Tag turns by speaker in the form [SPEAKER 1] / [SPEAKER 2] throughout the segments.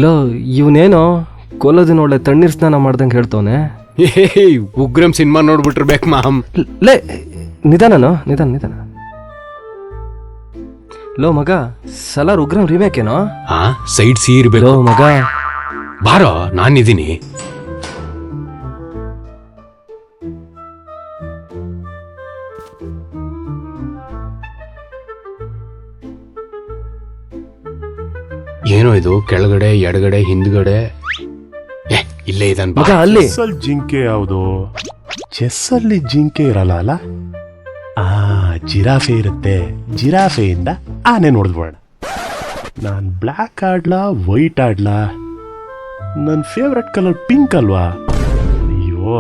[SPEAKER 1] Low ಇವನೇನೋ ಕೊಲ್ಲೋದಿನ ಒಳ್ಳೆ ತಣ್ಣೀರ್ ಸ್ನಾನ ಮಾಡ್ದಂಗೆ ಹೇಳ್ತವನೆ.
[SPEAKER 2] ಉಗ್ರಂ ಸಿನಿಮಾ ನೋಡ್ಬಿಟ್ಟಿರ್ಬೇಕು ಮಾಮ್.
[SPEAKER 1] ಲೇ ನಿಧಾನನೋ ನಿಧಾನ. ಲೋ ಮಗ ಸಲಾರ್ ಉಗ್ರಂ ರಿಮೇಕ್ ಏನೋ.
[SPEAKER 2] ಸೈಡ್ ಸಿ ಇರ್ಬೇಕು.
[SPEAKER 1] ಲೋ ಮಗ
[SPEAKER 2] ಬಾರೋ ನಾನಿದ್ದೀನಿ. ಏನೋ ಇದು ಕೆಳಗಡೆ ಎಡಗಡೆ ಹಿಂದ್ಗಡೆ ಇಲ್ಲೇ ಇದನ್
[SPEAKER 1] ಮಗ ಅಲ್ಲಿ
[SPEAKER 3] ಚೆಸ್ಸಲ್ಲಿ ಜಿಂಕೆ ಯಾವುದು? ಚೆಸ್ಸಲ್ಲಿ ಜಿಂಕೆ ಇರಲ್ಲ ಅಲ್ಲ. ಜಿರಾಫೆ ಇರುತ್ತೆ. ಜಿರಾಫೆಯಿಂದ ಆನೆ ನೋಡಿದ್ಬೋಣ. ನಾನು ಬ್ಲ್ಯಾಕ್ ಆಡ್ಲಾ ವೈಟ್ ಆಡ್ಲಾ? ನನ್ನ ಫೇವ್ರೆಟ್ ಕಲರ್ ಪಿಂಕ್ ಅಲ್ವಾ? ಅಯ್ಯೋ,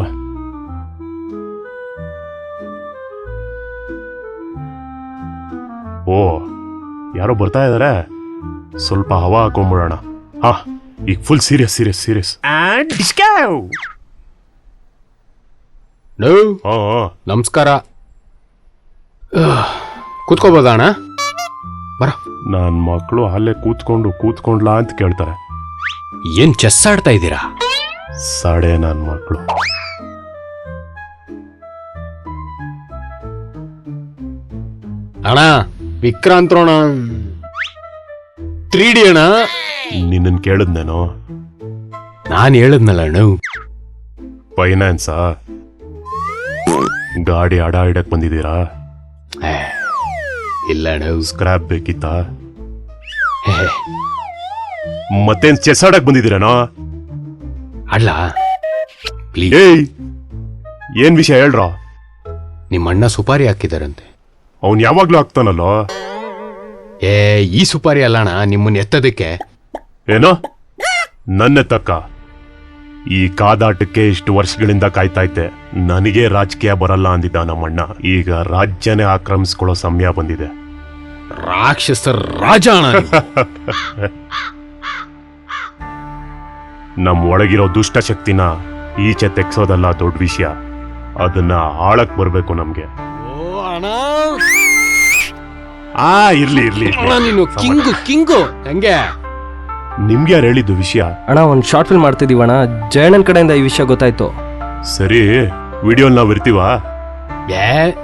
[SPEAKER 3] ಓ ಯಾರೋ ಬರ್ತಾ ಇದಾರೆ. ಸ್ವಲ್ಪ ಹವಾ ಹಾಕೊಂಡ್ಬಿಡೋಣ. ಈಗ ಫುಲ್ ಸೀರಿಯಸ್.
[SPEAKER 2] ನಮಸ್ಕಾರ. ಕೂತ್ಕೋಬೋದ ಅಣ್ಣ? ಬರ.
[SPEAKER 3] ನನ್ನ ಮಕ್ಕಳು ಅಲ್ಲೇ ಕೂತ್ಕೊಂಡ್ಲಾ ಅಂತ ಕೇಳ್ತಾರೆ.
[SPEAKER 2] ಏನ್ ಚೆಸ್ ಆಡ್ತಾ ಇದ್ದೀರಾ?
[SPEAKER 3] ಸಾಡೆ ನನ್ನ ಮಕ್ಕಳು.
[SPEAKER 2] ಅಣ್ಣ ವಿಕ್ರಾಂತರೋಣ 3D ಅಣ್ಣ.
[SPEAKER 3] ನಿನ್ನನ್ ಕೇಳಿದ್ನೇನೋ.
[SPEAKER 2] ನಾನು ಹೇಳಿದ್ನಲ್ಲ ಅಣ್ಣ.
[SPEAKER 3] ಫೈನಾನ್ಸಾ? ಗಾಡಿ ಅಡ ಇಡಕ್ ಬಂದಿದ್ದೀರಾ?
[SPEAKER 2] ಇಲ್ಲ ಅಣ್ಣ.
[SPEAKER 3] ಸ್ಕ್ರಾಪ್ ಬೇಕಿತ್ತಾ? ಮತ್ತೇನ್ ಚೆಸ್ ಆಡಕ್ ಬಂದಿದ್ದೀರೇನೋ?
[SPEAKER 2] ಅಲ್ಲ ಪ್ಲೀಸ್.
[SPEAKER 3] ಏನ್ ವಿಷಯ ಹೇಳ್ರ?
[SPEAKER 2] ನಿಮ್ಮ ಅಣ್ಣ ಸುಪಾರಿ ಹಾಕಿದಾರಂತೆ.
[SPEAKER 3] ಅವನ್ ಯಾವಾಗ್ಲೂ ಹಾಕ್ತಾನಲ್ಲೋ.
[SPEAKER 2] ಈ ಸುಪಾರಿ ಅಲ್ಲ ಅಣ್ಣ, ನಿಮ್ಮನ್ನ ಎತ್ತದಕ್ಕೆ.
[SPEAKER 3] ಏನೋ ನನ್ನೆತ್ತಕ್ಕ? ಈ ಕಾದಾಟಕ್ಕೆ ಇಷ್ಟು ವರ್ಷಗಳಿಂದ ಕಾಯ್ತಾ ಇದ್ದೆ. ನನಗೆ ರಾಜಕೀಯ ಬರಲ್ಲ ಅಂದಿದ್ದ ನಮ್ಮಣ್ಣ. ಈಗ ರಾಜ್ಯನೇ ಆಕ್ರಮಿಸ್ಕೊಳ್ಳೋ ಸಮಯ ಬಂದಿದೆ.
[SPEAKER 2] ರಾಕ್ಷಸರ ರಾಜ ಅಣ್ಣ.
[SPEAKER 3] ನಮ್ ಒಳಗಿರೋ ದುಷ್ಟ ಶಕ್ತಿನ ಈಚೆ ತೆಗ್ಸೋದಲ್ಲ ದೊಡ್ಡ ವಿಷಯ. ಅದನ್ನ ಆಳಕ್ ಬರ್ಬೇಕು ನಮ್ಗೆ. ಇರ್ಲಿ
[SPEAKER 2] ನೀನು ಕಿಂಗು ಹೆಂಗೆ?
[SPEAKER 3] ನಿಮ್ಗೆ ಯಾರು ಹೇಳಿದ್ದು ವಿಷಯ?
[SPEAKER 1] ಅಣ್ಣ ಒಂದು ಶಾರ್ಟ್ ಫಿಲ್ಮ್ ಮಾಡ್ತಿದೀವಣ್ಣ. ಜಯಣ್ಣನ್ ಕಡೆಯಿಂದ ಈ ವಿಷಯ ಗೊತ್ತಾಯ್ತು.
[SPEAKER 3] ಸರಿ, ವಿಡಿಯೋ ನಾವ್ ಇರ್ತೀವ?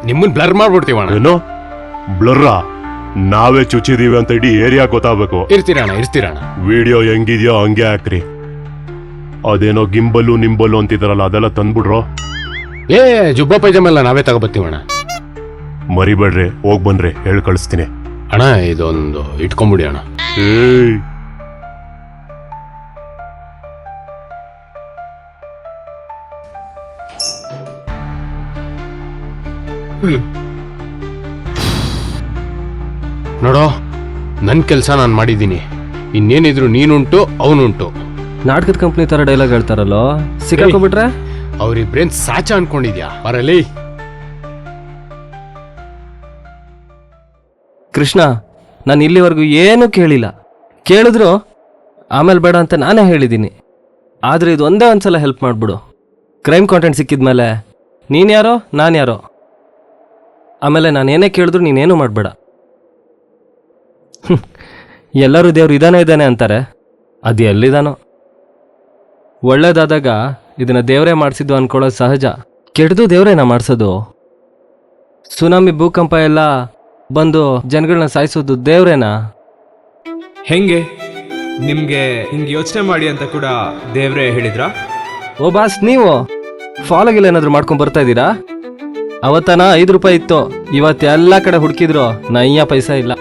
[SPEAKER 2] ನಿಮ್ಮನ್ ಬ್ಲರ್ ಮಾಡ್ಬಿಡ್ತೀವಣ್ಣ.
[SPEAKER 3] ಏನೋ ಬ್ಲರ್ರಾ? ನಾವೇ ಚುಚ್ಚಿದೀವಿ ಅಂತ ಇಡೀ ಏರಿಯಾ ಗೊತ್ತಾಗ್ಬೇಕು.
[SPEAKER 2] ಇರ್ತೀರಣ್ಣ.
[SPEAKER 3] ವಿಡಿಯೋ ಹೆಂಗಿದ್ಯೋ ಹಂಗೆ ಹಾಕ್ರಿ. ಅದೇನೋ ಗಿಂಬಲು ನಿಂಬಲು ಅಂತಿದಾರಲ್ಲ, ಅದೆಲ್ಲ ತಂದ್ಬಿಡ್ರೋ.
[SPEAKER 2] ಜುಬ್ಬ ಪೈಜಾಮೆಲ್ಲ ನಾವೇ ತಗೋಬತ್ತೀವಣ್ಣ.
[SPEAKER 3] ಮರಿಬೇಡ್ರಿ, ಹೋಗ್ ಬನ್ರಿ, ಹೇಳಿ ಕಳಿಸ್ತೀನಿ.
[SPEAKER 2] ಅಣ್ಣ ಇದೊಂದು ಇಟ್ಕೊಂಬಿಡಿ ಅಣ್ಣ. ನೋಡೋ, ನನ್ ಕೆಲ್ಸ ನಾನು ಮಾಡಿದ್ದೀನಿ. ಇನ್ನೇನಿದ್ರು ನೀನುಂಟು ಅವನುಂಟು.
[SPEAKER 1] ನಾಟಕದ ಕಂಪ್ನಿ ತರ ಡೈಲಾಗ್ ಹೇಳ್ತಾರಲ್ಲೋ, ಸಿಕ್ಕಾಕೊಂಡ್ಬಿಟ್ರೆ
[SPEAKER 2] ಅವ್ರಿಬ್ರೇನ್ ಸಾಚ ಅನ್ಕೊಂಡಿದ್ಯಾ? ಬರಲಿ
[SPEAKER 1] ಕೃಷ್ಣ, ನಾನು ಇಲ್ಲಿವರೆಗೂ ಏನೂ ಕೇಳಿಲ್ಲ. ಕೇಳಿದ್ರು ಆಮೇಲೆ ಬೇಡ ಅಂತ ನಾನೇ ಹೇಳಿದ್ದೀನಿ. ಆದರೆ ಇದು ಒಂದೇ ಒಂದ್ಸಲ ಹೆಲ್ಪ್ ಮಾಡಿಬಿಡು. ಕ್ರೈಮ್ ಕಾಂಟೆಂಟ್ ಸಿಕ್ಕಿದ್ಮೇಲೆ ನೀನು ಯಾರೋ ನಾನು ಯಾರೋ. ಆಮೇಲೆ ನಾನು ಏನೇ ಕೇಳಿದ್ರು ನೀನೇನು ಮಾಡಬೇಡ. ಎಲ್ಲರೂ ದೇವ್ರು ಇದಾನೆ ಅಂತಾರೆ. ಅದು ಎಲ್ಲಿದಾನೋ. ಒಳ್ಳೇದಾದಾಗ ಇದನ್ನು ದೇವರೇ ಮಾಡಿಸಿದ್ದು ಅಂದ್ಕೊಳ್ಳೋದು ಸಹಜ. ಕೆಡ್ದು ದೇವರೇನ ಮಾಡಿಸೋದು? ಸುನಾಮಿ ಭೂಕಂಪ ಎಲ್ಲ ಬಂದು ಜನಗಳನ್ನ ಸಾಯಿಸೋದು ದೇವ್ರೇನಾ?
[SPEAKER 4] ಹೆಂಗೆ? ನಿಮ್ಗೆ ಹಿಂಗೆ ಯೋಚನೆ ಮಾಡಿ ಅಂತ ಕೂಡ ದೇವ್ರೇ ಹೇಳಿದ್ರಾ?
[SPEAKER 1] ಓ ಬಾಸ್, ನೀವು ಫಾಲೋಗಿಲ್ಲ ಏನಾದ್ರು ಮಾಡ್ಕೊಂಡ್ ಬರ್ತಾ ಇದ್ದೀರಾ? ಅವತ್ತನ 5 ರೂಪಾಯಿ ಇತ್ತು, ಇವತ್ತು ಎಲ್ಲ ಕಡೆ ಹುಡುಕಿದ್ರು ನಯ್ಯ ಪೈಸಾ ಇಲ್ಲ.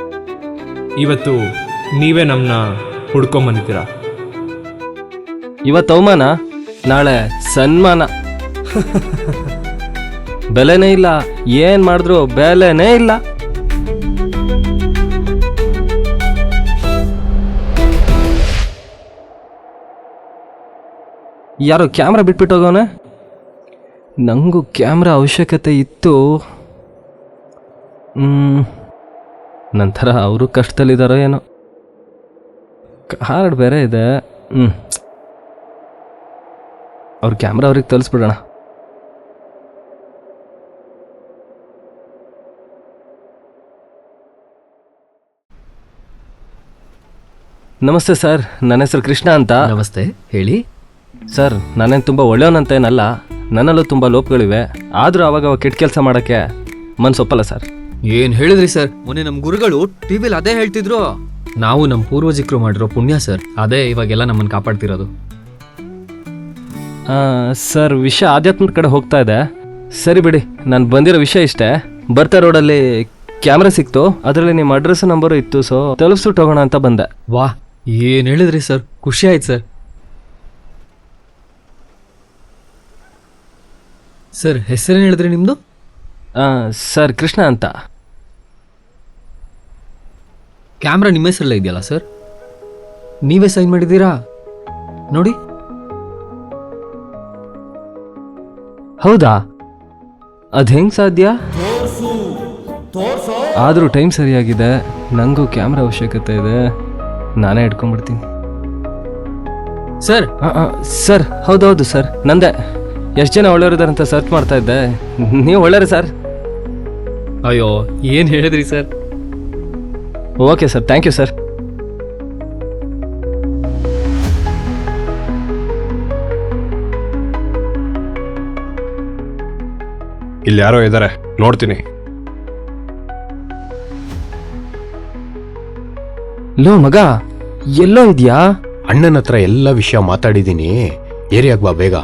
[SPEAKER 4] ಇವತ್ತು ನೀವೇ ನಮ್ಮನ್ನ ಹುಡ್ಕೊಂಬಂದಿದ್ದೀರಾ.
[SPEAKER 1] ಇವತ್ತು ಅವಮಾನ, ನಾಳೆ ಸನ್ಮಾನ. ಬೆಲೆನೇ ಇಲ್ಲ, ಏನ್ ಮಾಡಿದ್ರು ಬೆಲೆನೇ ಇಲ್ಲ. ಯಾರೋ ಕ್ಯಾಮ್ರಾ ಬಿಟ್ಬಿಟ್ಟು ಹೋಗೋನೆ. ನನಗೂ ಕ್ಯಾಮ್ರಾ ಅವಶ್ಯಕತೆ ಇತ್ತು. ನಂತರ ಅವರು ಕಷ್ಟದಲ್ಲಿದ್ದಾರೋ ಏನೋ. ಕಾರ್ಡ್ ಬೇರೆ ಇದೆ. ಅವ್ರ ಕ್ಯಾಮ್ರಾ ಅವ್ರಿಗೆ ತೋರಿಸ್ಬಿಡೋಣ. ನಮಸ್ತೆ ಸರ್, ನನ್ನ ಹೆಸರು ಕೃಷ್ಣ ಅಂತ.
[SPEAKER 5] ನಮಸ್ತೆ, ಹೇಳಿ.
[SPEAKER 1] ಸರ್, ನಾನೇನು ತುಂಬ ಒಳ್ಳೆಯವನಂತ ಏನಲ್ಲ, ನನ್ನಲ್ಲೂ ತುಂಬ ಲೋಪಗಳಿವೆ. ಆದರೂ ಅವಾಗ ಕೆಟ್ಟ ಕೆಲಸ ಮಾಡೋಕ್ಕೆ ಮನ್ಸೊಪ್ಪಲ್ಲ ಸರ್.
[SPEAKER 5] ಏನ್ ಹೇಳಿದ್ರಿ ಸರ್? ಮೊನ್ನೆ ನಮ್ ಗುರುಗಳು ಟಿವಿಲಿ ಅದೇ ಹೇಳ್ತಿದ್ರು. ನಾವು ನಮ್ಮ ಪೂರ್ವಜಿಕರು ಮಾಡಿರೋ ಪುಣ್ಯ ಸರ್, ಅದೇ ಇವಾಗೆಲ್ಲ ನಮ್ಮನ್ನು ಕಾಪಾಡ್ತಿರೋದು.
[SPEAKER 1] ಸರ್, ವಿಷಯ ಆಧ್ಯಾತ್ಮದ ಕಡೆ ಹೋಗ್ತಾ ಇದೆ. ಸರಿ ಬಿಡಿ, ನಾನು ಬಂದಿರೋ ವಿಷಯ ಇಷ್ಟೇ. ಬರ್ತಾ ರೋಡಲ್ಲಿ ಕ್ಯಾಮ್ರಾ ಸಿಕ್ತು, ಅದರಲ್ಲಿ ನಿಮ್ಮ ಅಡ್ರೆಸ್ ನಂಬರು ಇತ್ತು. ಸೊ ತಲುಪಿಸ್ಬಿಟ್ಟು ಹೋಗೋಣ ಅಂತ ಬಂದೆ.
[SPEAKER 5] ವಾ, ಏನ್ ಹೇಳಿದ್ರಿ ಸರ್, ಖುಷಿ ಆಯ್ತು ಸರ್. ಸರ್, ಹೆಸರೇನು ಹೇಳಿದ್ರಿ ನಿಮ್ದು?
[SPEAKER 1] ಸರ್, ಕೃಷ್ಣ ಅಂತ.
[SPEAKER 5] ಕ್ಯಾಮ್ರಾ ನಿಮ್ಮ ಹೆಸರಲ್ಲೇ ಇದೆಯಲ್ಲ ಸರ್? ನೀವೇ ಸೈನ್ ಮಾಡಿದ್ದೀರಾ? ನೋಡಿ.
[SPEAKER 1] ಹೌದಾ? ಅದು ಹೆಂಗೆ ಸಾಧ್ಯ? ಆದರೂ ಟೈಮ್ ಸರಿಯಾಗಿದೆ, ನನಗೂ ಕ್ಯಾಮ್ರಾ ಅವಶ್ಯಕತೆ ಇದೆ. ನಾನೇ ಇಟ್ಕೊಂಡ್ಬಿಡ್ತೀನಿ.
[SPEAKER 5] ಸರ್,
[SPEAKER 1] ಸರ್, ಹೌದೌದು ಸರ್, ನಂದೇ. ಎಷ್ಟು ಜನ ಒಳ್ಳೆಯವರಿದ್ದಾರೆ ಅಂತ ಸರ್ಚ್ ಮಾಡ್ತಾ ಇದ್ದೆ. ನೀವು ಒಳ್ಳೆಯರು ಸರ್.
[SPEAKER 5] ಅಯ್ಯೋ, ಏನ್ ಹೇಳಿದ್ರಿ sir?
[SPEAKER 1] Okay sir, thank you sir.
[SPEAKER 6] ಇಲ್ಲಿ ಯಾರೋ ಇದ್ದಾರೆ, ನೋಡ್ತೀನಿ.
[SPEAKER 1] ಲೋ ಮಗ, ಎಲ್ಲೋ ಇದೆಯಾ?
[SPEAKER 2] ಅಣ್ಣನ ಹತ್ರ ಎಲ್ಲ ವಿಷಯ ಮಾತಾಡಿದ್ದೀನಿ. ಏರಿಯಾಗ್ ಬಾ ಬೇಗ.